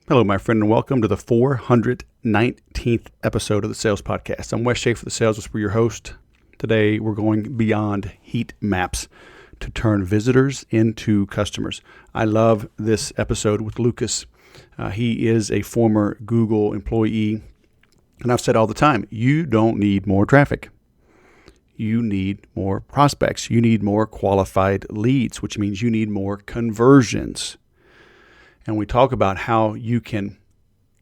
Hello, my friend, and welcome to the 419th episode of the Sales Podcast. I'm Wes Schaefer, the Sales Whisperer, your host. Today, we're going beyond heat maps to turn visitors into customers. I love this episode with Lukas. He is a former Google employee, and I've said all the time, you don't need more traffic. You need more prospects. You need more qualified leads, which means you need more conversions. And we talk about how you can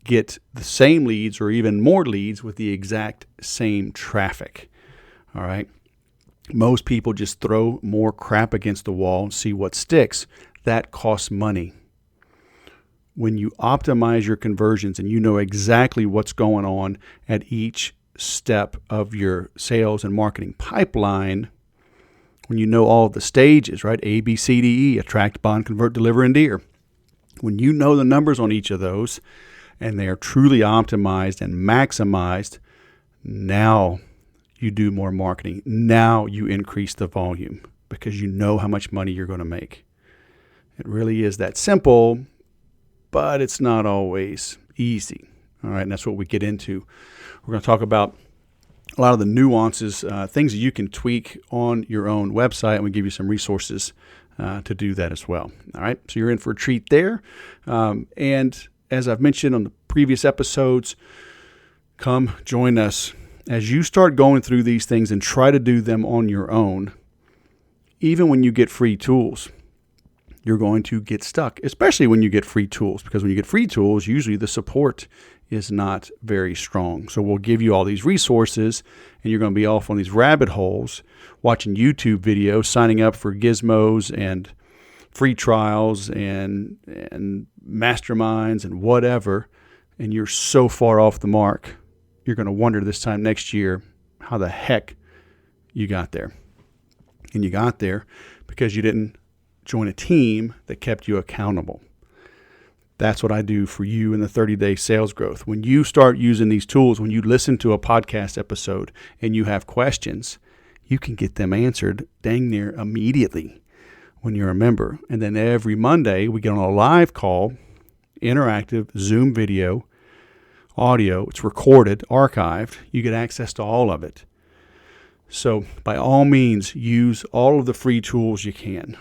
get the same leads or even more leads with the exact same traffic. All right. Most people just throw more crap against the wall and see what sticks. That costs money. When you optimize your conversions and you know exactly what's going on at each step of your sales and marketing pipeline, when you know all of the stages, right? A, B, C, D, E, attract, bond, convert, deliver, endear. When you know the numbers on each of those and they are truly optimized and maximized, now you do more marketing. Now you increase the volume because you know how much money you're going to make. It really is that simple, but it's not always easy. All right, and that's what we get into. We're going to talk about a lot of the nuances, things that you can tweak on your own website, and we give you some resources to do that as well. All right, so you're in for a treat there. And as I've mentioned on the previous episodes, come join us as you start going through these things and try to do them on your own. Even when you get free tools, you're going to get stuck, especially when you get free tools, because when you get free tools, usually the support is not very strong. So we'll give you all these resources, and you're going to be off on these rabbit holes, watching YouTube videos, signing up for gizmos and free trials and masterminds and whatever, and you're so far off the mark, you're going to wonder this time next year how the heck you got there. And you got there because you didn't join a team that kept you accountable. That's what I do for you in the 30-day sales growth. When you start using these tools, when you listen to a podcast episode and you have questions, you can get them answered dang near immediately when you're a member. And then every Monday, we get on a live call, interactive Zoom video, audio. It's recorded, archived. You get access to all of it. So by all means, use all of the free tools you can.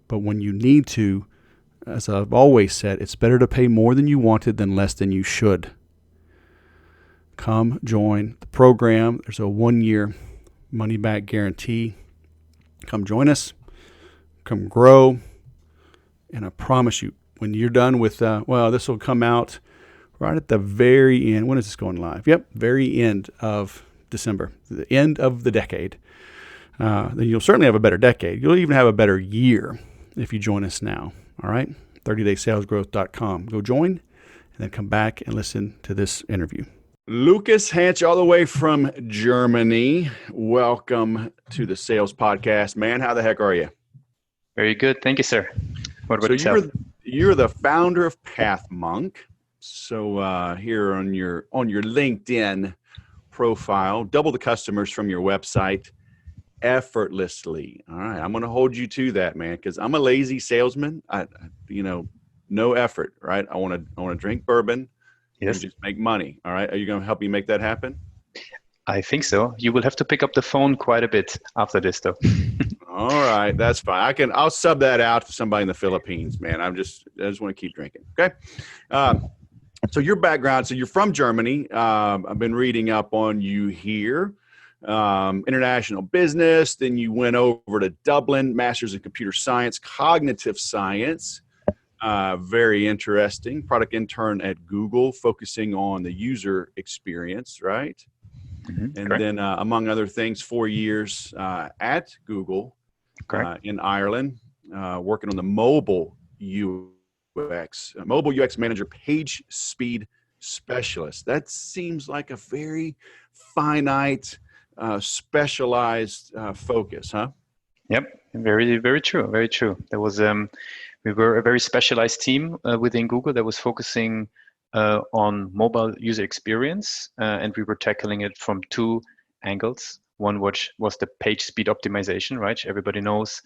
But when you need to, as I've always said, it's better to pay more than you wanted than less than you should. Come join the program. There's a 1-year money-back guarantee. Come join us. Come grow. And I promise you, when you're done with, this will come out right at the very end. When is this going live? Yep, very end of December, the end of the decade. Then you'll certainly have a better decade. You'll even have a better year if you join us now. All right, 30daysalesgrowth.com. Go join and then come back and listen to this interview. Lukas Haensch, all the way from Germany. Welcome to the Sales Podcast. Man, how the heck are you? Very good. Thank you, sir. What about yourself? You're the founder of PathMonk. So here on your LinkedIn profile, double the customers from your website effortlessly. All right, I'm going to hold you to that, man, because I'm a lazy salesman. No effort, right? I want to drink bourbon, yes, and just make money. All right, are you going to help me make that happen? I think so. You will have to pick up the phone quite a bit after this, though. All right, that's fine. I'll sub that out to somebody in the Philippines, man. I just want to keep drinking. Okay. So your background. So you're from Germany. I've been reading up on you here. International business. Then you went over to Dublin, master's in computer science, cognitive science. Very interesting. Product intern at Google, focusing on the user experience, right? Mm-hmm. And correct. then, among other things, 4 years at Google in Ireland, working on the mobile UX manager, page speed specialist. That seems like a very finite, specialized focus, huh? Yep, very, very true. Very true. There was we were a very specialized team within Google that was focusing on mobile user experience, and we were tackling it from two angles. One was the page speed optimization, right? Everybody knows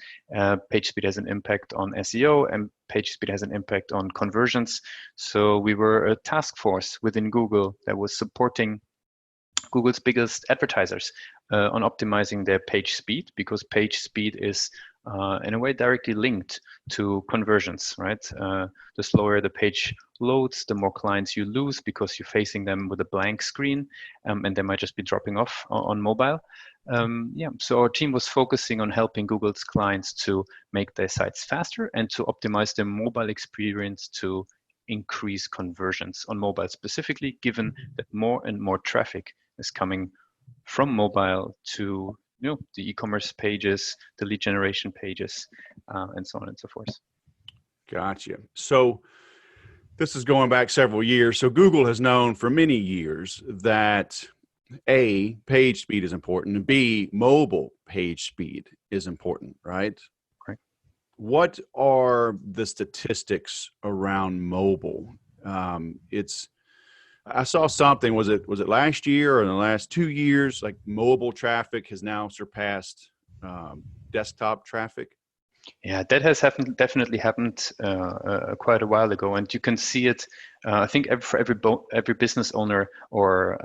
page speed has an impact on SEO, and page speed has an impact on conversions. So we were a task force within Google that was supporting Google's biggest advertisers on optimizing their page speed, because page speed is in a way directly linked to conversions, right? The slower the page loads, the more clients you lose because you're facing them with a blank screen, and they might just be dropping off on mobile. So our team was focusing on helping Google's clients to make their sites faster and to optimize their mobile experience to increase conversions on mobile specifically, given that more and more traffic is coming from mobile to the e-commerce pages, the lead generation pages, and so on and so forth. Gotcha. So this is going back several years. So Google has known for many years that A, page speed is important, and B, mobile page speed is important, right? Right. What are the statistics around mobile? I saw something, was it last year or in the last 2 years, like mobile traffic has now surpassed desktop traffic? Yeah, that has definitely happened quite a while ago, and you can see it. I think for every business owner or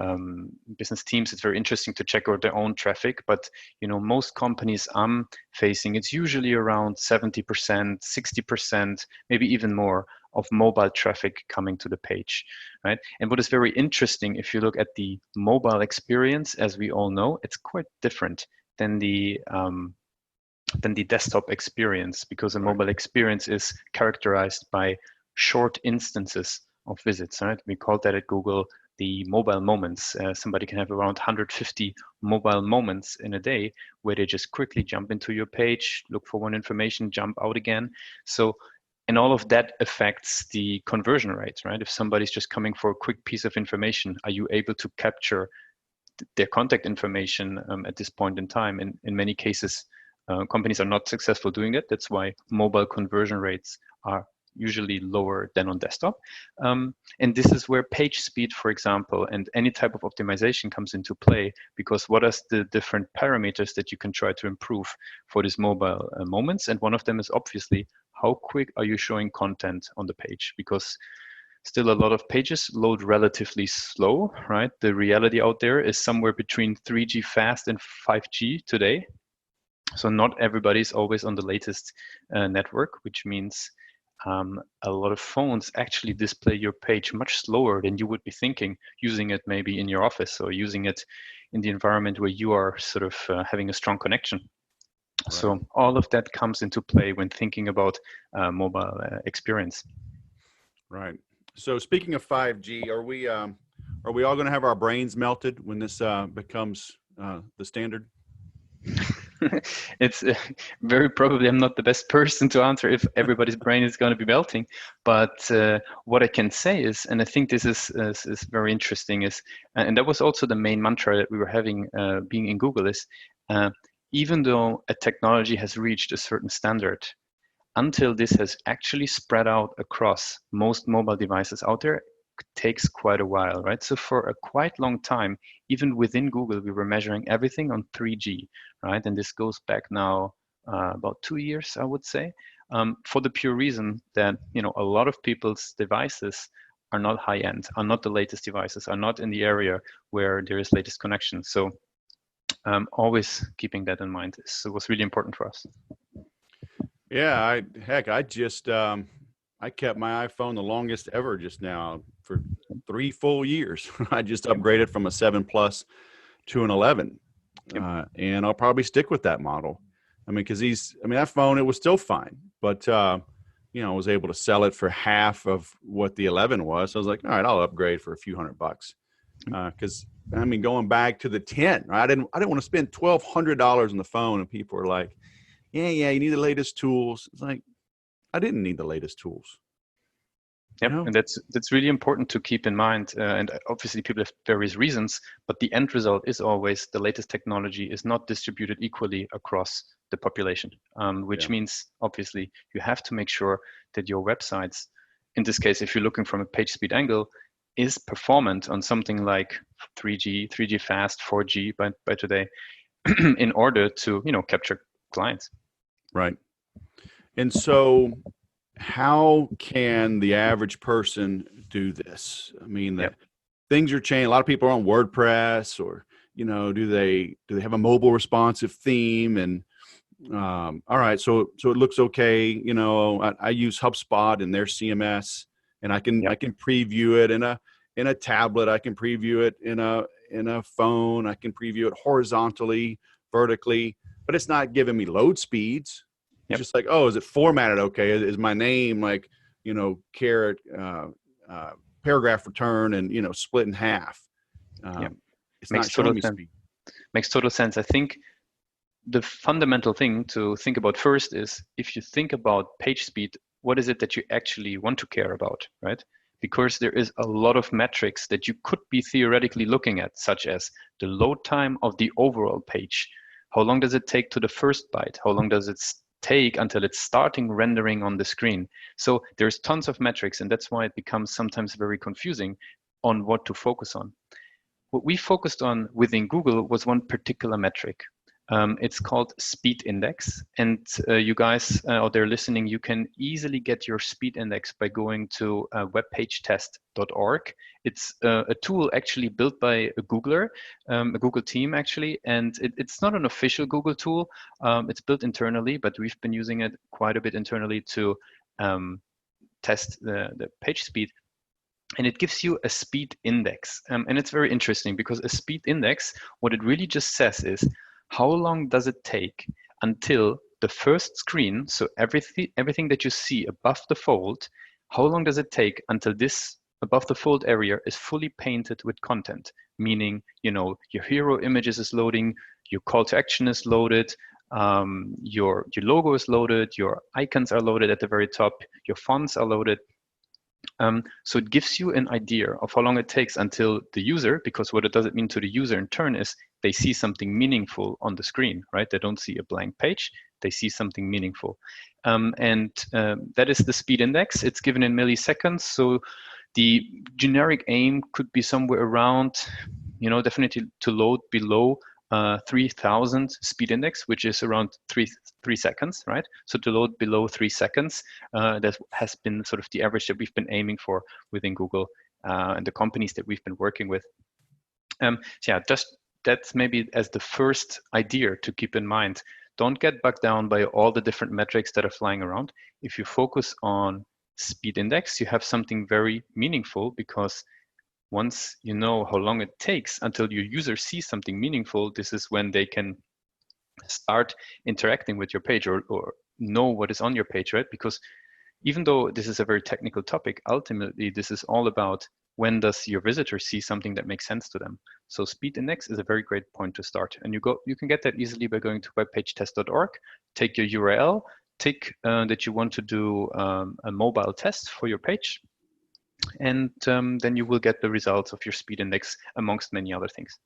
business teams, it's very interesting to check out their own traffic. But most companies I'm facing, it's usually around 70%, 60%, maybe even more of mobile traffic coming to the page, right? And what is very interesting, if you look at the mobile experience, as we all know, it's quite different than the desktop experience, because a mobile experience is characterized by short instances of visits, right? We call that at Google the mobile moments. Somebody can have around 150 mobile moments in a day where they just quickly jump into your page, look for one information, jump out again. And all of that affects the conversion rates, right? If somebody's just coming for a quick piece of information, are you able to capture their contact information at this point in time? In many cases, companies are not successful doing it. That's why mobile conversion rates are usually lower than on desktop. And this is where page speed, for example, and any type of optimization comes into play, because what are the different parameters that you can try to improve for these mobile moments? And one of them is obviously, how quick are you showing content on the page? Because still a lot of pages load relatively slow, right? The reality out there is somewhere between 3G fast and 5G today. So not everybody's always on the latest network, which means a lot of phones actually display your page much slower than you would be thinking, using it maybe in your office or using it in the environment where you are sort of having a strong connection. Right. So all of that comes into play when thinking about mobile experience. Right. So speaking of 5G, are we all going to have our brains melted when this becomes the standard? It's very probably I'm not the best person to answer if everybody's brain is going to be melting. But what I can say is, and I think this is very interesting, is, and that was also the main mantra that we were having being in Google, is even though a technology has reached a certain standard, until this has actually spread out across most mobile devices out there, takes quite a while, right? So for a quite long time, even within Google, we were measuring everything on 3G, right? And this goes back now about 2 years, I would say, for the pure reason that a lot of people's devices are not high end, are not the latest devices, are not in the area where there is latest connection. So always keeping that in mind was really important for us. Yeah, I just I kept my iPhone the longest ever just now for 3 full years. I just upgraded from a 7 Plus to an 11, and I'll probably stick with that model. I mean, because that phone, it was still fine, but I was able to sell it for half of what the 11 was. So I was like, all right, I'll upgrade for a few $100. Because going back to the 10, right? I didn't want to spend $1,200 on the phone, and people were like, yeah, you need the latest tools. It's like, I didn't need the latest tools. Yep, and that's really important to keep in mind. And obviously, people have various reasons, but the end result is always the latest technology is not distributed equally across the population, which means obviously you have to make sure that your websites, in this case, if you're looking from a page speed angle, is performant on something like 3G fast, 4G by today. in order to capture clients. Right. And so how can the average person do this? I mean, Yep. things are changing. A lot of people are on WordPress, or do they have a mobile responsive theme? And all right, so it looks okay. I use HubSpot in their CMS, and I can preview it in a tablet. I can preview it in a phone. I can preview it horizontally, vertically, but it's not giving me load speeds. It's just like, oh, is it formatted okay? Is my name like, caret, paragraph return, and split in half? It's not showing me speed. Makes total sense. I think the fundamental thing to think about first is, if you think about page speed, what is it that you actually want to care about, right? Because there is a lot of metrics that you could be theoretically looking at, such as the load time of the overall page. How long does it take to the first byte? How long does it take until it's starting rendering on the screen? So there's tons of metrics, and that's why it becomes sometimes very confusing on what to focus on. What we focused on within Google was one particular metric. It's called speed index, and you guys out there listening, you can easily get your speed index by going to webpagetest.org. It's a tool actually built by a Googler, a Google team actually, and it's not an official Google tool. It's built internally, but we've been using it quite a bit internally to test the page speed. And it gives you a speed index. And it's very interesting, because a speed index, what it really just says is, how long does it take until the first screen, so everything that you see above the fold, how long does it take until this above the fold area is fully painted with content? Meaning, your hero images is loading, your call to action is loaded, your logo is loaded, your icons are loaded at the very top, your fonts are loaded. So it gives you an idea of how long it takes until the user, because what it does mean to the user in turn is they see something meaningful on the screen, right? They don't see a blank page, they see something meaningful. That is the speed index. It's given in milliseconds. So the generic aim could be somewhere around, definitely to load below 3000 speed index, which is around three seconds, right? So to load below 3 seconds, that has been sort of the average that we've been aiming for within Google and the companies that we've been working with. Just that's maybe as the first idea to keep in mind. Don't get bogged down by all the different metrics that are flying around. If you focus on speed index, you have something very meaningful, because once you know how long it takes until your user sees something meaningful, this is when they can start interacting with your page or know what is on your page, right? Because even though this is a very technical topic, ultimately this is all about, when does your visitor see something that makes sense to them? So speed index is a very great point to start. And you can get that easily by going to webpagetest.org, take your URL, tick that you want to do a mobile test for your page, and then you will get the results of your speed index, amongst many other things.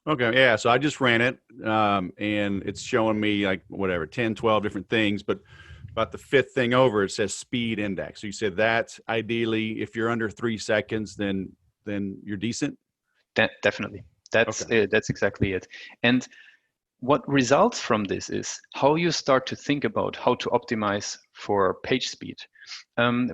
Okay, yeah, so I just ran it, and it's showing me like 10, 12 different things, but about the fifth thing over, it says speed index. So you said that ideally, if you're under 3 seconds, then you're decent? Definitely. That's exactly it. And what results from this is how you start to think about how to optimize for page speed.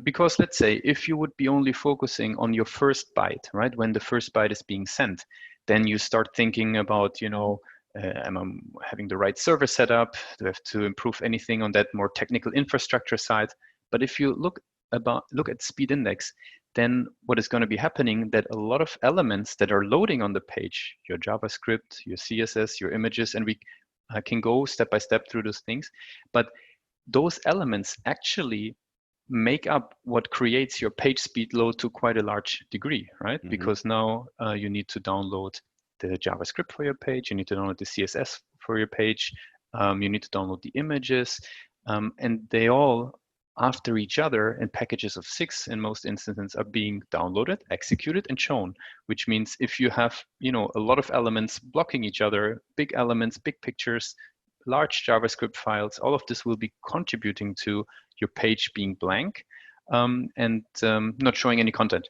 Because let's say if you would be only focusing on your first byte, right, when the first byte is being sent, then you start thinking about, am I having the right server set up? Do I have to improve anything on that more technical infrastructure side? But if you look at speed index, then what is going to be happening, that a lot of elements that are loading on the page, your JavaScript, your CSS, your images, and we can go step by step through those things, but those elements actually make up what creates your page speed load to quite a large degree, right? Mm-hmm. Because now you need to download the JavaScript for your page, you need to download the CSS for your page, you need to download the images, and they all, after each other in packages of 6 in most instances, are being downloaded, executed, and shown, which means if you have a lot of elements blocking each other, big elements, big pictures, large JavaScript files, all of this will be contributing to your page being blank and not showing any content.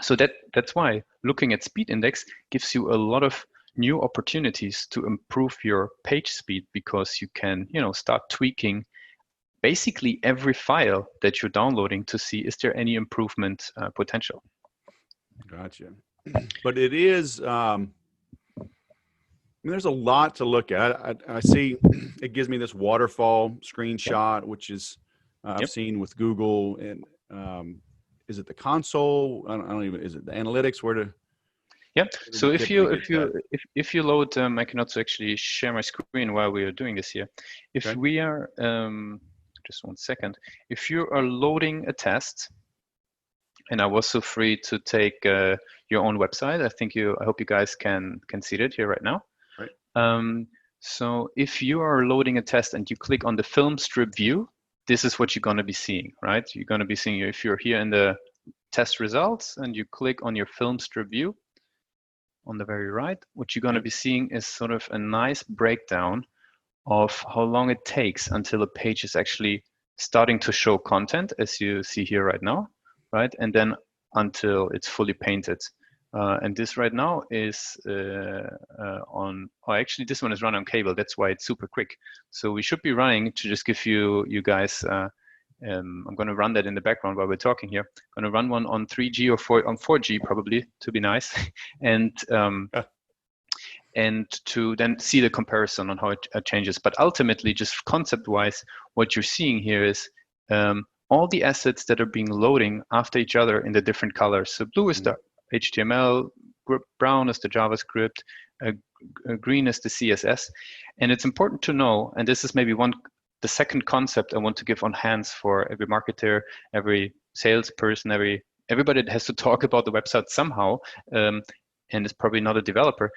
So that's why looking at speed index gives you a lot of new opportunities to improve your page speed, because you can, start tweaking basically every file that you're downloading to see, is there any improvement potential. Gotcha. But it is, there's a lot to look at. I see it gives me this waterfall screenshot, which is I've seen with Google. And is it the console? I don't even. Is it the analytics? Yeah. So if you load, I can also actually share my screen while we are doing this here. If we are just 1 second, if you are loading a test, and I was so free to take your own website. I hope you guys can see it here right now. Right. So if you are loading a test and you click on the film strip view, this is what you're going to be seeing, right? You're going to be seeing, if you're here in the test results and you click on your film strip view on the very right, what you're going to be seeing is sort of a nice breakdown of how long it takes until a page is actually starting to show content, as you see here right now, right? And then until it's fully painted. And this right now is actually this one is run on cable. That's why it's super quick. So we should be running, to just give you guys, I'm going to run that in the background while we're talking here. I'm going to run one on 3G or on 4G probably, to be nice. And to then see the comparison on how it changes. But ultimately, just concept-wise, what you're seeing here is all the assets that are being loading after each other in the different colors. So blue is the HTML, brown is the JavaScript, green is the CSS. And it's important to know, and this is maybe the second concept I want to give on hands for every marketer, every salesperson, everybody that has to talk about the website somehow, and is probably not a developer.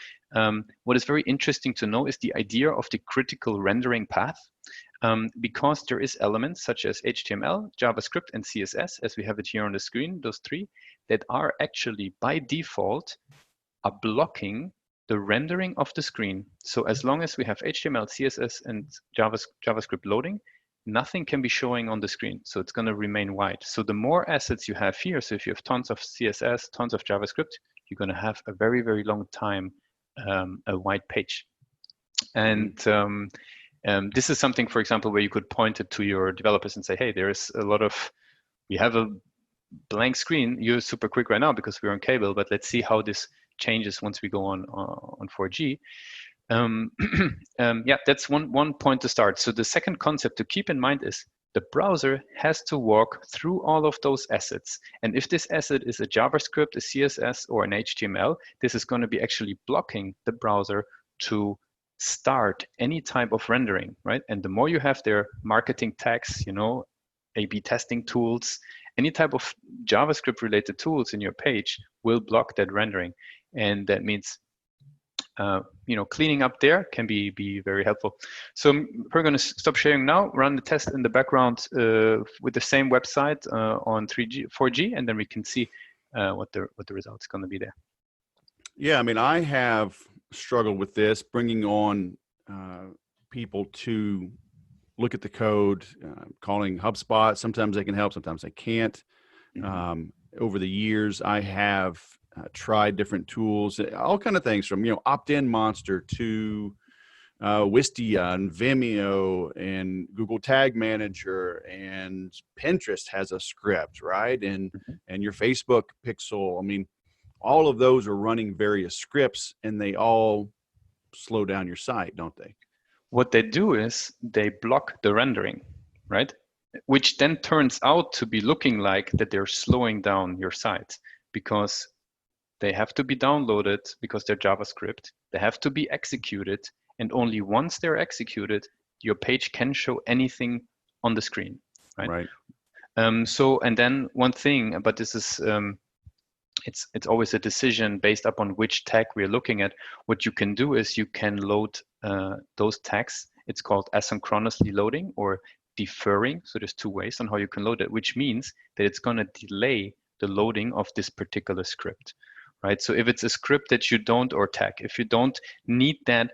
What is very interesting to know is the idea of the critical rendering path, because there is elements such as HTML, JavaScript, and CSS, as we have it here on the screen, those three, that are actually by default are blocking the rendering of the screen. So as long as we have HTML, CSS, and JavaScript loading, nothing can be showing on the screen. So it's going to remain white. So the more assets you have here, so if you have tons of CSS, tons of JavaScript, you're going to have a very, very long time a white page. And this is something, for example, where you could point it to your developers and say, hey, there's we have a blank screen. You're super quick right now because we're on cable, but let's see how this changes once we go on 4G. Yeah, that's one point to start. So the second concept to keep in mind is the browser has to walk through all of those assets. And if this asset is a JavaScript, a CSS, or an HTML, this is going to be actually blocking the browser to start any type of rendering, right? And the more you have their marketing tags, A/B testing tools, any type of JavaScript related tools in your page will block that rendering. And that means cleaning up there can be very helpful. So we're going to stop sharing now, run the test in the background with the same website on 3G, 4G, and then we can see what the result's going to be there. Yeah, I mean, I have struggled with this, bringing on people to look at the code, calling HubSpot. Sometimes they can help, sometimes they can't. Mm-hmm. Over the years, I have tried different tools, all kind of things, from opt-in Monster to Wistia and Vimeo and Google Tag Manager, and Pinterest has a script, right? And your Facebook pixel. I mean, all of those are running various scripts, and they all slow down your site, don't they? What they do is they block the rendering, right? Which then turns out to be looking like that they're slowing down your site, because they have to be downloaded because they're JavaScript. They have to be executed, and only once they're executed, your page can show anything on the screen, right? Right. And then one thing, but this is it's always a decision based upon which tag we're looking at. What you can do is you can load those tags. It's called asynchronously loading or deferring. So there's two ways on how you can load it, which means that it's going to delay the loading of this particular script, right? So if it's a script that you don't, or tag, if you don't need that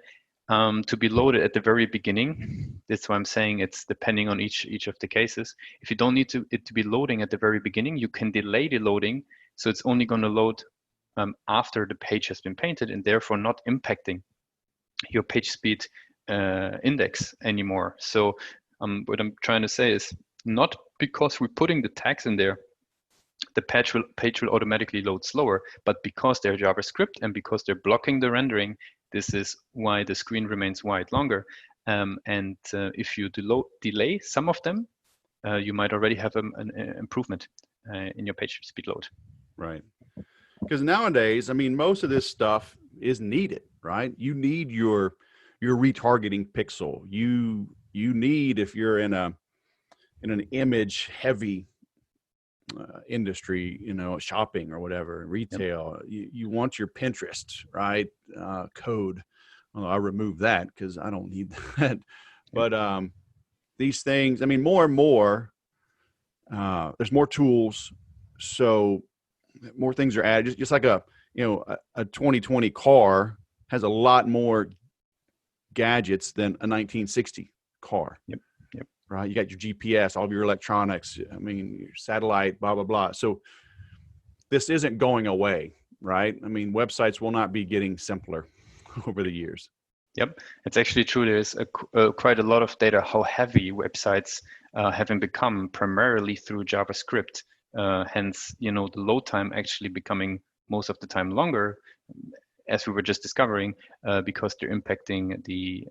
to be loaded at the very beginning, that's why I'm saying it's depending on each of the cases. If you don't need it to be loading at the very beginning, you can delay the loading. So it's only going to load after the page has been painted, and therefore not impacting your page speed index anymore. So what I'm trying to say is, not because we're putting the tags in there, the page will automatically load slower, but because they're JavaScript and because they're blocking the rendering, this is why the screen remains white longer. If you delay some of them, you might already have an improvement in your page speed load. Right. Because nowadays, I mean, most of this stuff is needed, right? You need your retargeting pixel. You need, if you're in an image heavy industry, shopping or whatever, retail, yep. you want your Pinterest, right? Code. Well, I remove that because I don't need that. But these things, I mean, more and more, there's more tools. So more things are added, just like a 2020 car has a lot more gadgets than a 1960 car. Yep. Right. You got your GPS, all of your electronics, I mean, your satellite, blah, blah, blah. So this isn't going away, right? I mean, websites will not be getting simpler over the years. Yep, it's actually true. There's quite a lot of data how heavy websites have become, primarily through JavaScript. Hence, the load time actually becoming most of the time longer, as we were just discovering, because they're impacting the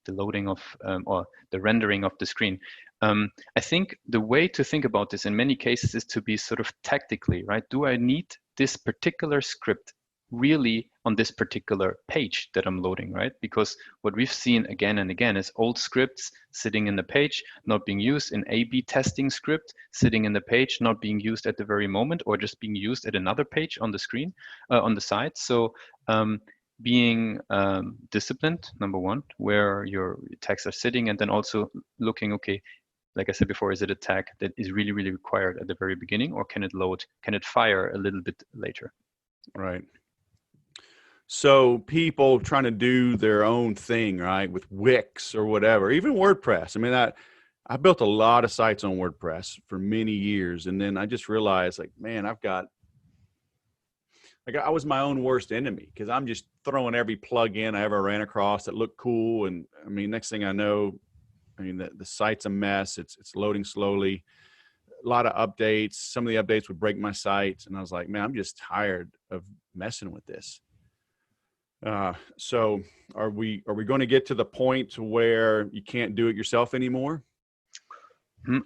loading of or the rendering of the screen. I think the way to think about this in many cases is to be sort of tactically, right? Do I need this particular script really on this particular page that I'm loading, right? Because what we've seen again and again is old scripts sitting in the page, not being used, an A/B testing script sitting in the page, not being used at the very moment, or just being used at another page on the screen, on the side. So being disciplined, number one, where your tags are sitting, and then also looking, okay, like I said before, is it a tag that is really, really required at the very beginning, or can it fire a little bit later? Right. So people trying to do their own thing, right, with Wix or whatever, even WordPress. I mean, I built a lot of sites on WordPress for many years, and then I just realized, like, man, I was my own worst enemy, because I'm just throwing every plug-in I ever ran across that looked cool, and I mean, next thing I know, I mean, the site's a mess. It's loading slowly. A lot of updates. Some of the updates would break my site, and I was like, man, I'm just tired of messing with this. So are we going to get to the point to where you can't do it yourself anymore?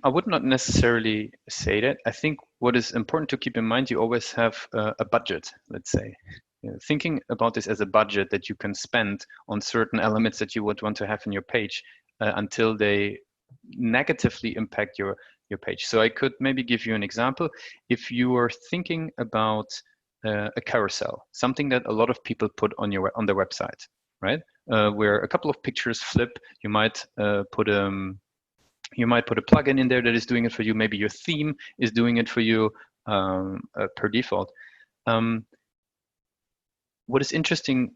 I would not necessarily say that. I think what is important to keep in mind, you always have a budget, let's say. Thinking about this as a budget that you can spend on certain elements that you would want to have in your page until they negatively impact your page. So I could maybe give you an example. If you are thinking about a carousel, something that a lot of people put on their website, right? Where a couple of pictures flip, you might put a plugin in there that is doing it for you. Maybe your theme is doing it for you per default. What is interesting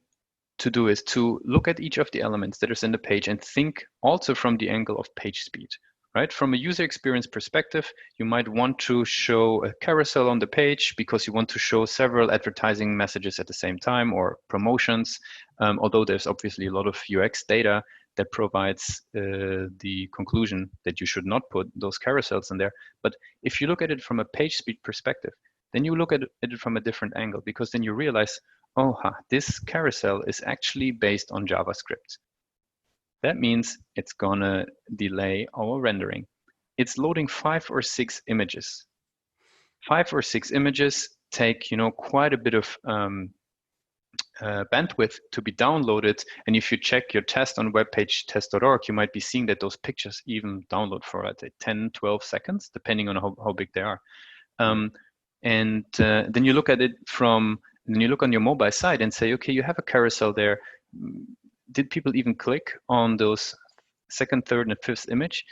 to do is to look at each of the elements that is in the page and think also from the angle of page speed. Right? From a user experience perspective, you might want to show a carousel on the page because you want to show several advertising messages at the same time, or promotions, although there's obviously a lot of UX data that provides the conclusion that you should not put those carousels in there. But if you look at it from a page speed perspective, then you look at it from a different angle, because then you realize, this carousel is actually based on JavaScript. That means it's gonna delay our rendering. It's loading 5 or 6 images. 5 or 6 images take, quite a bit of bandwidth to be downloaded. And if you check your test on webpagetest.org, you might be seeing that those pictures even download for 10, 12 seconds, depending on how big they are. Then you look at it then you look on your mobile site and say, okay, you have a carousel there. Did people even click on those second, third, and fifth image?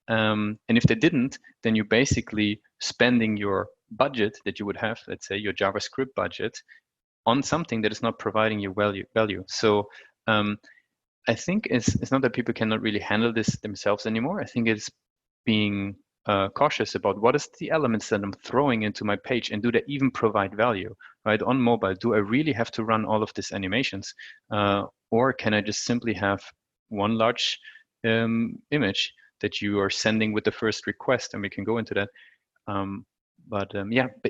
And if they didn't, then you're basically spending your budget that you would have, let's say your JavaScript budget, on something that is not providing you value. So I think it's not that people cannot really handle this themselves anymore. I think it's being cautious about what is the elements that I'm throwing into my page, and do they even provide value, right? On mobile, do I really have to run all of these animations, or can I just simply have one large image that you are sending with the first request, and we can go into that. But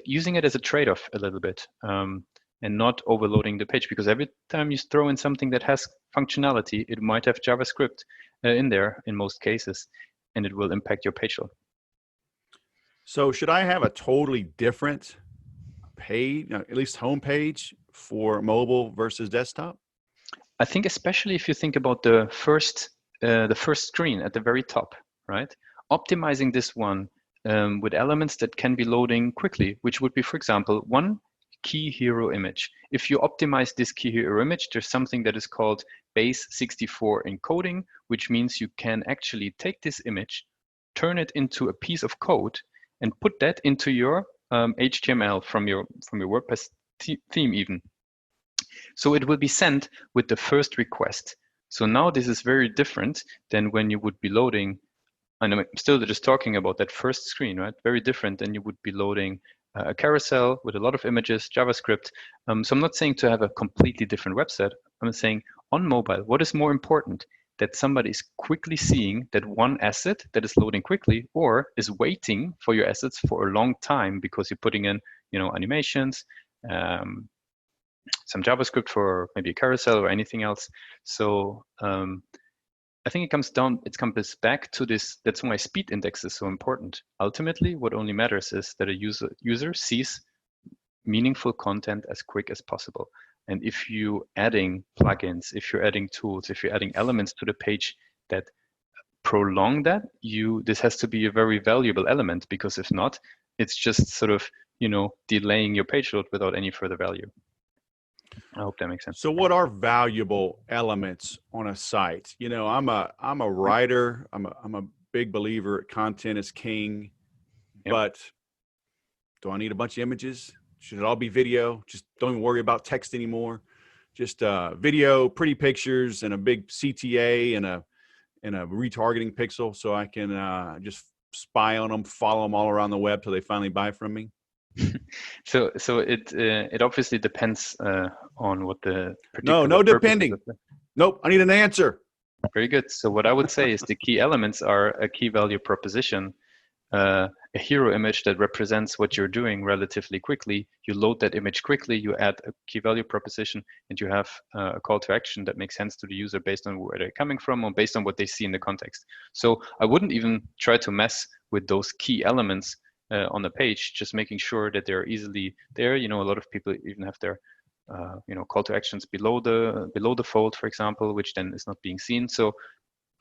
using it as a trade-off a little bit, and not overloading the page, because every time you throw in something that has functionality, it might have JavaScript in there in most cases, and it will impact your page load. So should I have a totally different page, at least homepage, for mobile versus desktop? I think especially if you think about the first screen at the very top, right? Optimizing this one with elements that can be loading quickly, which would be, for example, one key hero image. If you optimize this key hero image, there's something that is called base 64 encoding, which means you can actually take this image, turn it into a piece of code, and put that into your HTML from your WordPress theme even. So it will be sent with the first request. So now this is very different than when you would be loading, and I'm still just talking about that first screen, right? Very different than you would be loading a carousel with a lot of images, JavaScript. So I'm not saying to have a completely different website. I'm saying on mobile, what is more important? That somebody is quickly seeing that one asset that is loading quickly, or is waiting for your assets for a long time because you're putting in, animations, some JavaScript for maybe a carousel or anything else. So I think it comes back to this. That's why speed index is so important. Ultimately, what only matters is that a user sees meaningful content as quick as possible. And if you're adding plugins, if you're adding tools, if you're adding elements to the page that prolong that, this has to be a very valuable element, because if not, it's just sort of, delaying your page load without any further value. I hope that makes sense. So what are valuable elements on a site? I'm a writer. I'm a big believer content is king. Yep. But do I need a bunch of images? Should it all be video? Just don't even worry about text anymore. Just video, pretty pictures, and a big CTA and a retargeting pixel, so I can just spy on them, follow them all around the web till they finally buy from me. So it obviously depends on what the particular no depending. Nope, I need an answer. Very good. So what I would say is the key elements are a key value proposition, a hero image that represents what you're doing relatively quickly. You load that image quickly, you add a key value proposition, and you have a call to action that makes sense to the user based on where they're coming from or based on what they see in the context. So I wouldn't even try to mess with those key elements on the page, just making sure that they're easily there. A lot of people even have their call to actions below the fold, for example, which then is not being seen. So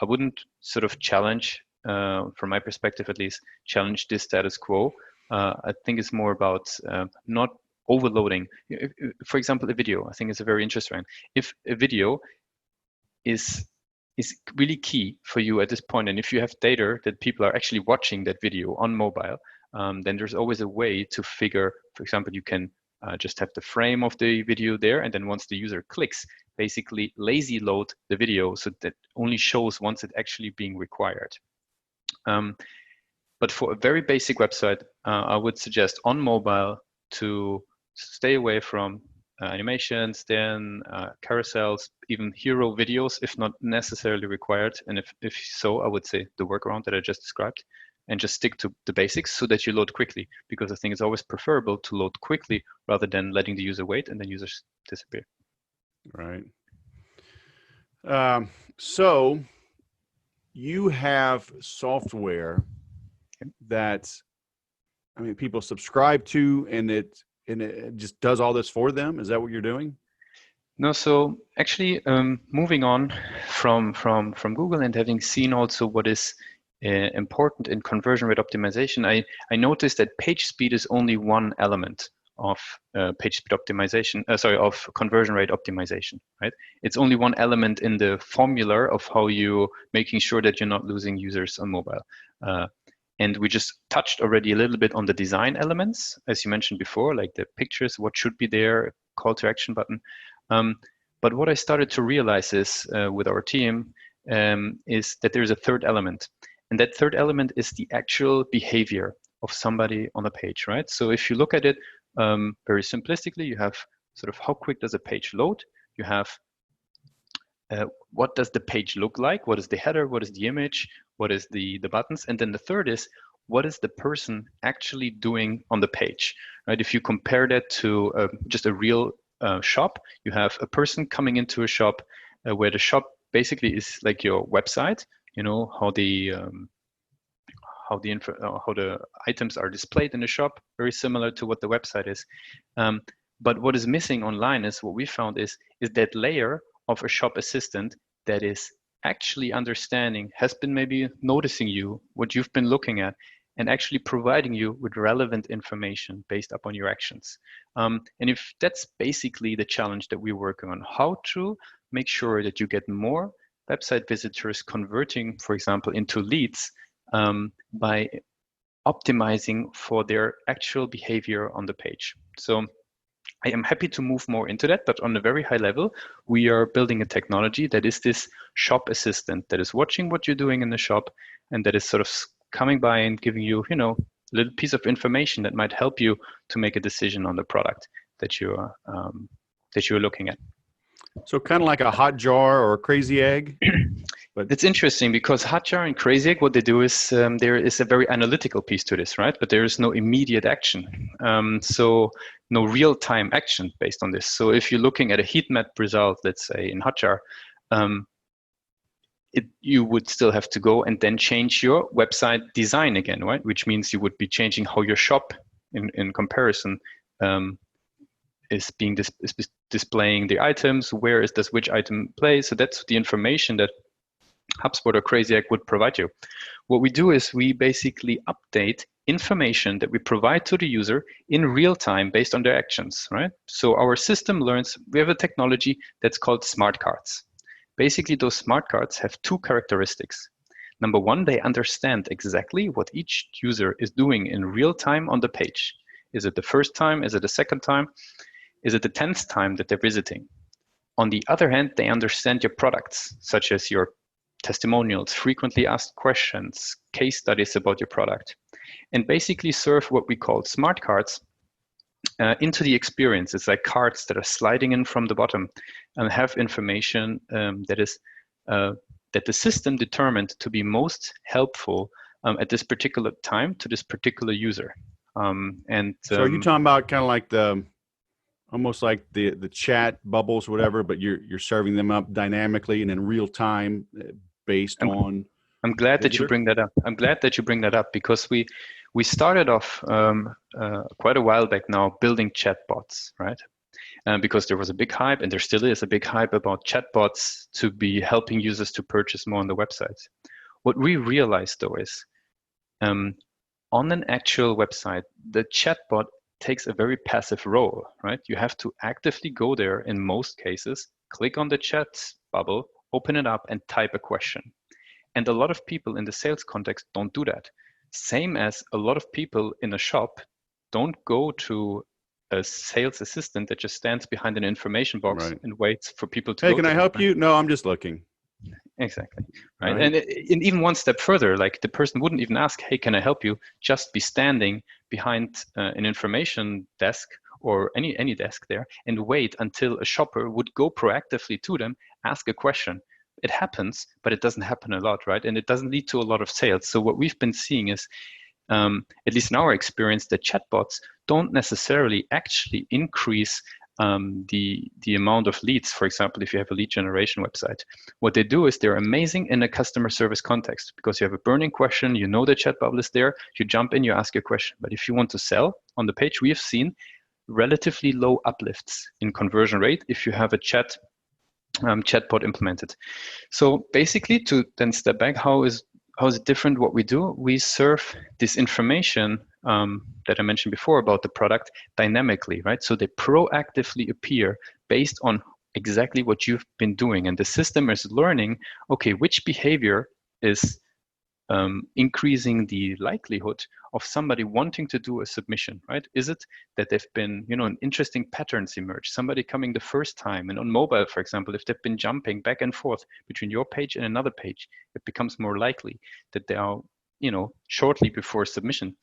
I wouldn't sort of challenge, from my perspective at least, challenge this status quo. I think it's more about not overloading. For example, a video, I think is a very interesting one. If a video is really key for you at this point, and if you have data that people are actually watching that video on mobile, then there's always a way to figure, for example, you can just have the frame of the video there, and then once the user clicks, basically lazy load the video so that only shows once it's actually being required. But for a very basic website, I would suggest on mobile to stay away from animations, then carousels, even hero videos, if not necessarily required. And if so, I would say the workaround that I just described, and just stick to the basics so that you load quickly, because I think it's always preferable to load quickly rather than letting the user wait and then users disappear. Right. So you have software that, people subscribe to, and it just does all this for them. Is that what you're doing? No, so actually, moving on from Google and having seen also what is important in conversion rate optimization, I noticed that page speed is only one element of page speed optimization. Of conversion rate optimization, right? It's only one element in the formula of how you making sure that you're not losing users on mobile. And we just touched already a little bit on the design elements, as you mentioned before, like the pictures, what should be there, call to action button. But what I started to realize is with our team is that there's a third element. And that third element is the actual behavior of somebody on the page, right? So if you look at it very simplistically, you have sort of how quick does a page load? You have what does the page look like? What is the header? What is the image? What is the buttons? And then the third is, what is the person actually doing on the page, right? If you compare that to just a real shop, you have a person coming into a shop where the shop basically is like your website, how the items are displayed in the shop, very similar to what the website is. But what is missing online is what we found is that layer of a shop assistant that is actually understanding, has been maybe noticing you, what you've been looking at, and actually providing you with relevant information based upon your actions. And if that's basically the challenge that we're working on, how to make sure that you get more website visitors converting, for example, into leads by optimizing for their actual behavior on the page. So I am happy to move more into that, but on a very high level, we are building a technology that is this shop assistant that is watching what you're doing in the shop, and that is sort of coming by and giving you, a little piece of information that might help you to make a decision on the product that you're looking at. So kind of like a hot jar or a crazy egg. But it's interesting because Hotjar and Crazy Egg, what they do is there is a very analytical piece to this, right? But there is no immediate action. So no real-time action based on this. So if you're looking at a heat map result, let's say in Hotjar, you would still have to go and then change your website design again, right? Which means you would be changing how your shop in comparison is being displaying the items, where does which item play. So that's the information that HubSpot or Crazy Egg would provide you. What we do is we basically update information that we provide to the user in real time based on their actions, right? So our system learns, we have a technology that's called smart cards. Basically, those smart cards have two characteristics. Number one, they understand exactly what each user is doing in real time on the page. Is it the first time? Is it the second time? Is it the 10th time that they're visiting? On the other hand, they understand your products, such as your testimonials, frequently asked questions, case studies about your product, and basically serve what we call smart cards into the experience. It's like cards that are sliding in from the bottom and have information that the system determined to be most helpful at this particular time to this particular user. So are you talking about kind of like almost like the chat bubbles, whatever, but you're serving them up dynamically and in real time based on. I'm glad that you bring that up. I'm glad that you bring that up because we started off quite a while back now building chatbots, right? Because there was a big hype, and there still is a big hype about chatbots to be helping users to purchase more on the websites. What we realized though is on an actual website, the chatbot takes a very passive role, right? You have to actively go there in most cases, click on the chat bubble, open it up and type a question. And a lot of people in the sales context don't do that. Same as a lot of people in a shop don't go to a sales assistant that just stands behind an information box and waits for people to Hey, can I help you? No, I'm just looking. Exactly. Right. And even one step further, like the person wouldn't even ask, hey, can I help you? Just be standing behind an information desk or any desk there and wait until a shopper would go proactively to them, ask a question. It happens, but it doesn't happen a lot, right? And it doesn't lead to a lot of sales. So what we've been seeing is, at least in our experience, that chatbots don't necessarily actually increase the amount of leads. For example, if you have a lead generation website, what they do is they're amazing in a customer service context because you have a burning question, you know the chat bubble is there, you jump in, you ask your question. But if you want to sell on the page, we have seen relatively low uplifts in conversion rate if you have a chatbot implemented. So basically, to then step back, how is it different what we do? We serve this information that I mentioned before about the product dynamically, right? So they proactively appear based on exactly what you've been doing. And the system is learning, okay, which behavior is increasing the likelihood of somebody wanting to do a submission, right? Is it that they've been, an interesting patterns emerge, somebody coming the first time, and on mobile, for example, if they've been jumping back and forth between your page and another page, it becomes more likely that they are, shortly before submission.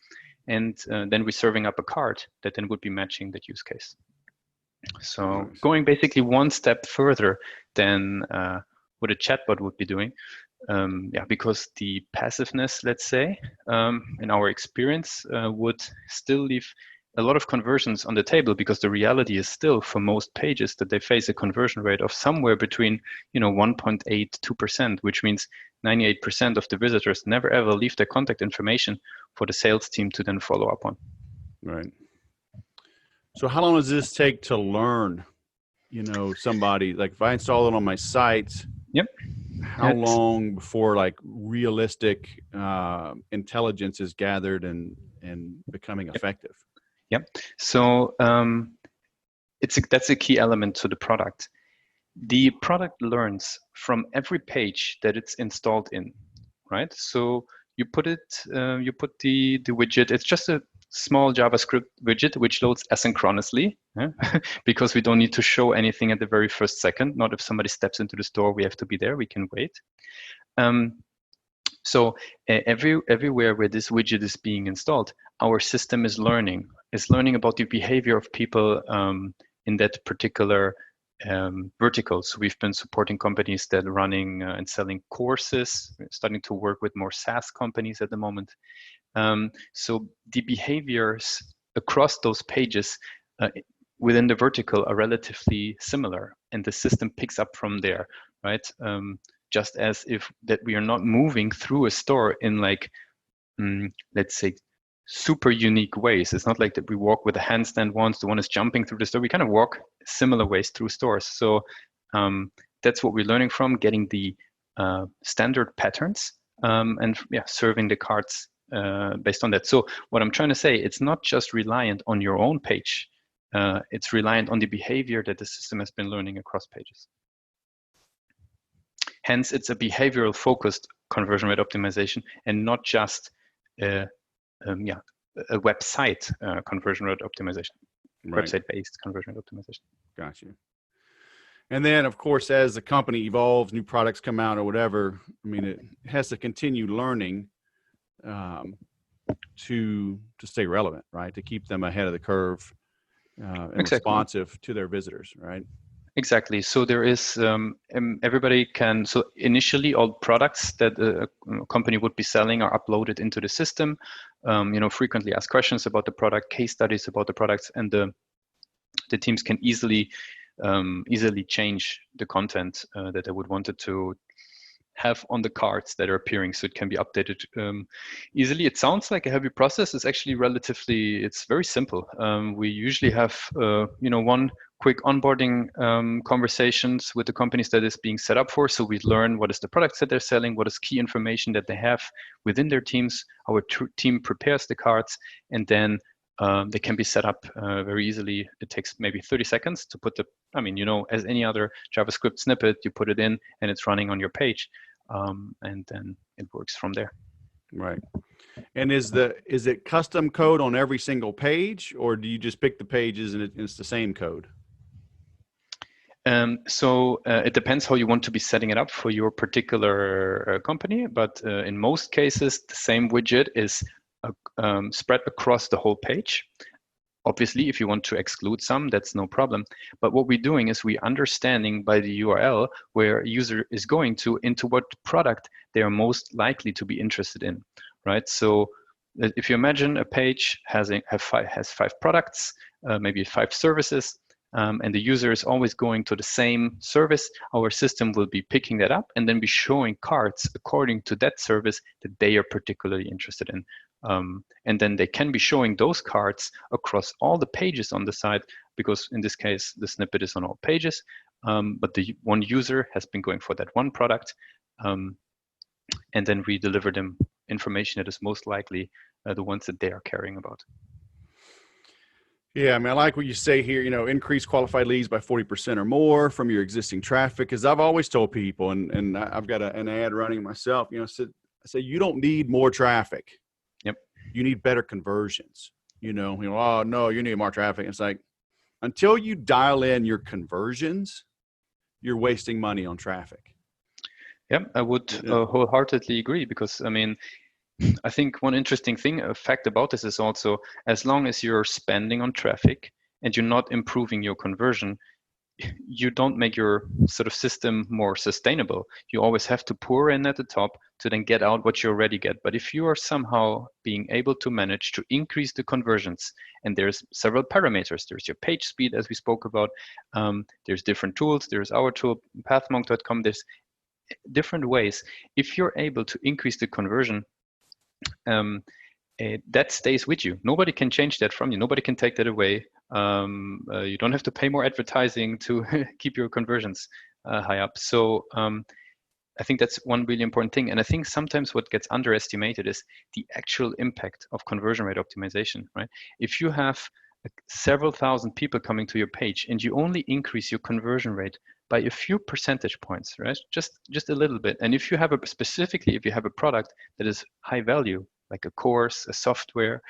And then we're serving up a card that then would be matching that use case. So Nice. going basically one step further than what a chatbot would be doing. Because the passiveness, let's say, in our experience, would still leave a lot of conversions on the table, because the reality is still, for most pages, that they face a conversion rate of somewhere between 1.8 to 2%, which means 98% of the visitors never ever leave their contact information for the sales team to then follow up on. Right. So how long does this take to learn? Somebody, like if I install it on my site, Yep. how long before like realistic intelligence is gathered and becoming effective? Yep. So that's a key element to the product. The product learns from every page that it's installed in, right? So you put the widget. It's just a small JavaScript widget which loads asynchronously, because we don't need to show anything at the very first second. Not if somebody steps into the store, we have to be there. We can wait. So everywhere where this widget is being installed, our system is learning about the behavior of people in that particular vertical. So we've been supporting companies that are running and selling courses. We're starting to work with more SaaS companies at the moment. So the behaviors across those pages within the vertical are relatively similar, and the system picks up from there, right? Just as if that we are not moving through a store in let's say, super unique ways. It's not like that we walk with a handstand once, the one is jumping through the store. We kind of walk similar ways through stores. So that's what we're learning from, getting the standard patterns and serving the cards based on that. So what I'm trying to say, it's not just reliant on your own page. It's reliant on the behavior that the system has been learning across pages. Hence, it's a behavioral focused conversion rate optimization and not just a website conversion rate optimization, right. Website-based conversion rate optimization. Got you. And then, of course, as the company evolves, new products come out or whatever, I mean, it has to continue learning to stay relevant, right? To keep them ahead of the curve and responsive to their visitors, right? Exactly. So there is everybody can. So initially, all products that a company would be selling are uploaded into the system. Frequently asked questions about the product, case studies about the products, and the teams can easily change the content that they would wanted to have on the cards that are appearing, so it can be updated easily. It sounds like a heavy process. It's actually it's very simple. We usually have one quick onboarding conversations with the companies that is being set up for. So we learn what is the products that they're selling, what is key information that they have within their teams. Our team prepares the cards, and then they can be set up very easily. It takes maybe 30 seconds to put as any other JavaScript snippet, you put it in and it's running on your page. And then it works from there. Right. And is it custom code on every single page, or do you just pick the pages and it's the same code? So it depends how you want to be setting it up for your particular company. But in most cases, the same widget is spread across the whole page. Obviously, if you want to exclude some, that's no problem. But what we're doing is we're understanding by the URL where a user is going to, into what product they are most likely to be interested in, right? So if you imagine a page has 5 products, maybe 5 services, and the user is always going to the same service, our system will be picking that up and then be showing cards according to that service that they are particularly interested in. And then they can be showing those cards across all the pages on the site, because in this case, the snippet is on all pages, but the one user has been going for that one product, and then we deliver them information that is most likely the ones that they are caring about. Yeah, I mean, I like what you say here, increase qualified leads by 40% or more from your existing traffic. Because I've always told people, and I've got an ad running myself, I say you don't need more traffic. Yep. You need better conversions. Oh no, you need more traffic. It's like, until you dial in your conversions, you're wasting money on traffic. Yeah, I would wholeheartedly agree, because I think one interesting fact about this is also, as long as you're spending on traffic and you're not improving your conversion, you don't make your sort of system more sustainable. You always have to pour in at the top to then get out what you already get. But if you are somehow being able to manage to increase the conversions, and there's several parameters, there's your page speed, as we spoke about, there's different tools, there's our tool, pathmonk.com, there's different ways. If you're able to increase the conversion, that stays with you. Nobody can change that from you. Nobody can take that away. You don't have to pay more advertising to keep your conversions high up. So I think that's one really important thing. And I think sometimes what gets underestimated is the actual impact of conversion rate optimization, right? If you have several thousand people coming to your page and you only increase your conversion rate by a few percentage points, right? Just a little bit. And if you have if you have a product that is high value, like a course, a software,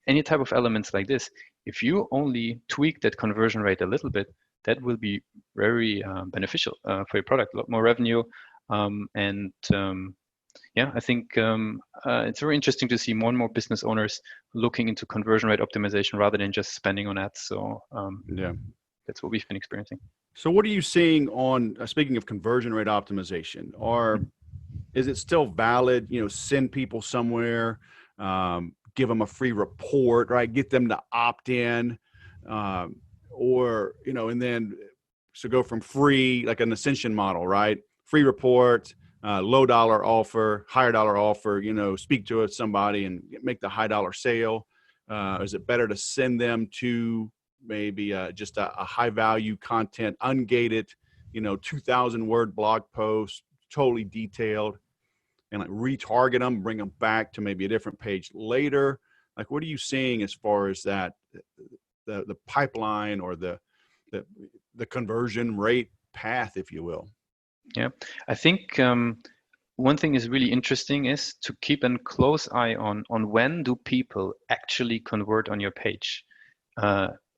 any type of elements like this, if you only tweak that conversion rate a little bit, that will be very beneficial for your product, a lot more revenue. I think it's very interesting to see more and more business owners looking into conversion rate optimization rather than just spending on ads. So that's what we've been experiencing. So what are you seeing on, speaking of conversion rate optimization, is it still valid, send people somewhere, give them a free report, right? Get them to opt in, and then, so go from free, like an ascension model, right? Free report, low dollar offer, higher dollar offer, speak to somebody and make the high dollar sale. Is it better to send them to maybe just a high value content, ungated, 2,000 word blog post, totally detailed, and like retarget them, bring them back to maybe a different page later? Like, what are you seeing as far as that, the pipeline or the conversion rate path, if you will? Yeah, I think one thing is really interesting is to keep a close eye on when do people actually convert on your page.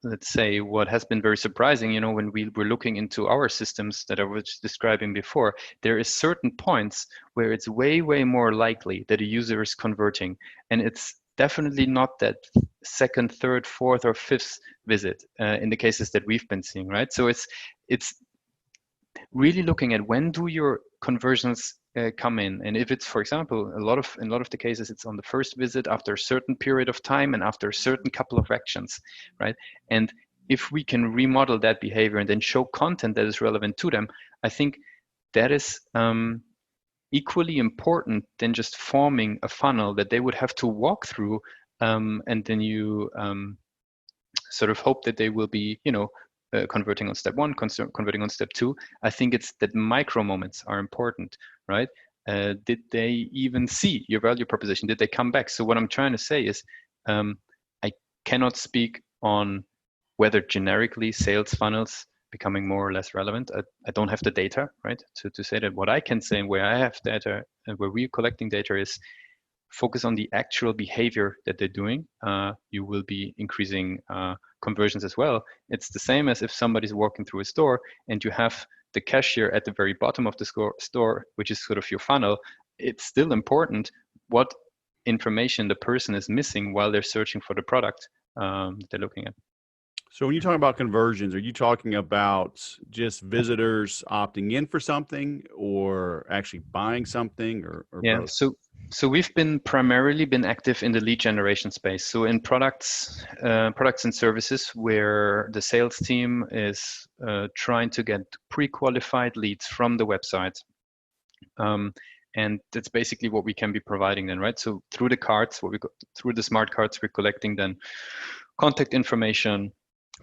Let's say what has been very surprising, when we were looking into our systems that I was describing before, there is certain points where it's way, way more likely that a user is converting. And it's definitely not that second, third, fourth, or fifth visit in the cases that we've been seeing, right? So it's really looking at when do your conversions come in, and if it's, for example, in a lot of the cases, it's on the first visit after a certain period of time and after a certain couple of actions, right? And if we can remodel that behavior and then show content that is relevant to them, I think that is equally important than just forming a funnel that they would have to walk through, and then you sort of hope that they will be, converting on step one, converting on step two. I think it's that micro moments are important, right? Did they even see your value proposition? Did they come back? So what I'm trying to say is, I cannot speak on whether generically sales funnels becoming more or less relevant. I don't have the data, right, to say that. What I can say, and where I have data and where we're collecting data, is focus on the actual behavior that they're doing. You will be increasing conversions as well. It's the same as if somebody's walking through a store and you have the cashier at the very bottom of the store, which is sort of your funnel. It's still important what information the person is missing while they're searching for the product they're looking at. So when you talk about conversions, are you talking about just visitors opting in for something or actually buying something, or both? So we've primarily been active in the lead generation space. So in products and services where the sales team is trying to get pre-qualified leads from the website. And that's basically what we can be providing then, right? So through the cards, through the smart cards, we're collecting then contact information,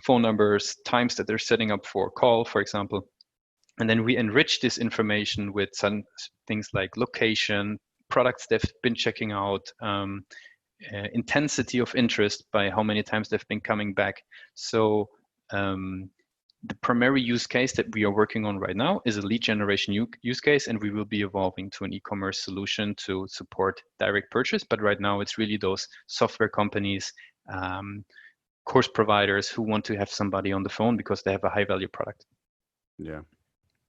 phone numbers, times that they're setting up for a call, for example. And then we enrich this information with some things like location, products they've been checking out, intensity of interest by how many times they've been coming back. So the primary use case that we are working on right now is a lead generation use case, and we will be evolving to an e-commerce solution to support direct purchase. But right now, it's really those software companies, course providers who want to have somebody on the phone because they have a high value product. Yeah,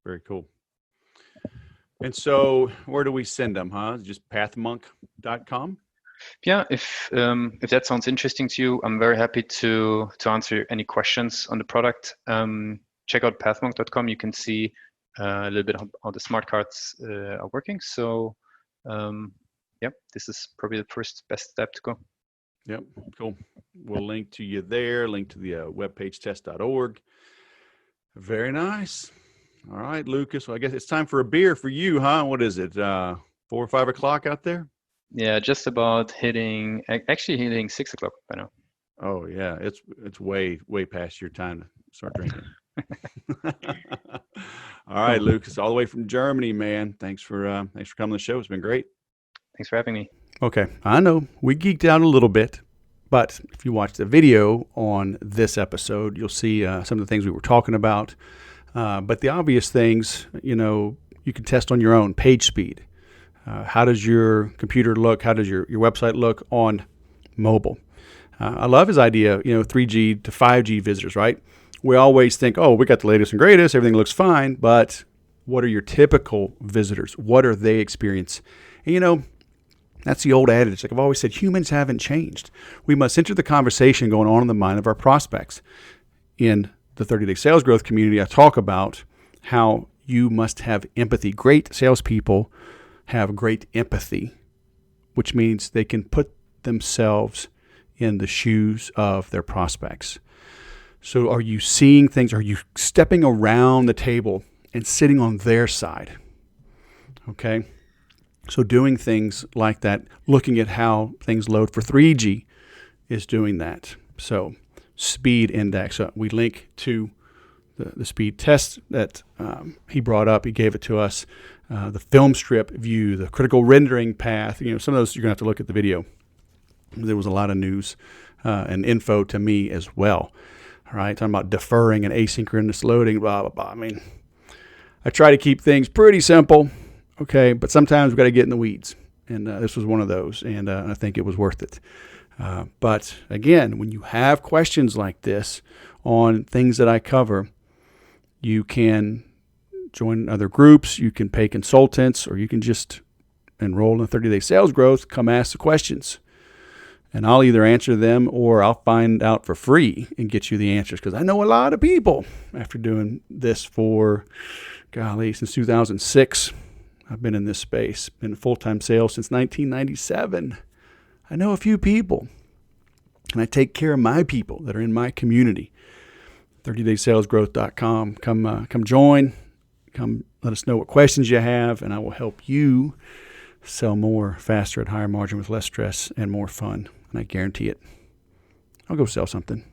very cool. And so where do we send them, huh? Just pathmonk.com? Yeah, if that sounds interesting to you, I'm very happy to answer any questions on the product. Check out pathmonk.com. You can see a little bit how the smart cards are working. So, this is probably the first best step to go. Yep, cool. We'll link to you there, link to the webpage test.org. Very nice. All right, Lukas. Well, I guess it's time for a beer for you, huh? What is it, 4 or 5 o'clock out there? Yeah, just about hitting 6 o'clock by now. Oh yeah, it's way past your time to start drinking. All right, Lukas, all the way from Germany, man. Thanks for coming to the show. It's been great. Thanks for having me. Okay, I know we geeked out a little bit, but if you watch the video on this episode, you'll see some of the things we were talking about. But the obvious things, you can test on your own. Page speed. How does your computer look? How does your website look on mobile? I love his idea, 3G to 5G visitors, right? We always think, oh, we got the latest and greatest, everything looks fine, but what are your typical visitors? What are they experiencing? And, that's the old adage. Like I've always said, humans haven't changed. We must enter the conversation going on in the mind of our prospects. In the 30-day sales growth community, I talk about how you must have empathy. Great salespeople have great empathy, which means they can put themselves in the shoes of their prospects. So are you seeing things? Are you stepping around the table and sitting on their side? Okay. So doing things like that, looking at how things load for 3G is doing that. So speed index, we link to the speed test that he brought up. He gave it to us. The film strip view, the critical rendering path. Some of those you're going to have to look at the video. There was a lot of news and info to me as well. All right, talking about deferring and asynchronous loading, blah, blah, blah. I mean, I try to keep things pretty simple, okay, but sometimes we've got to get in the weeds. And this was one of those, and I think it was worth it. But again, when you have questions like this on things that I cover, you can join other groups, you can pay consultants, or you can just enroll in 30-day sales growth, come ask the questions. And I'll either answer them or I'll find out for free and get you the answers. Because I know a lot of people after doing this for, since 2006. I've been in this space, been in full-time sales since 1997. I know a few people. And I take care of my people that are in my community. 30daysalesgrowth.com. Come join. Come let us know what questions you have, and I will help you sell more, faster, at higher margin with less stress and more fun. And I guarantee it. I'll go sell something.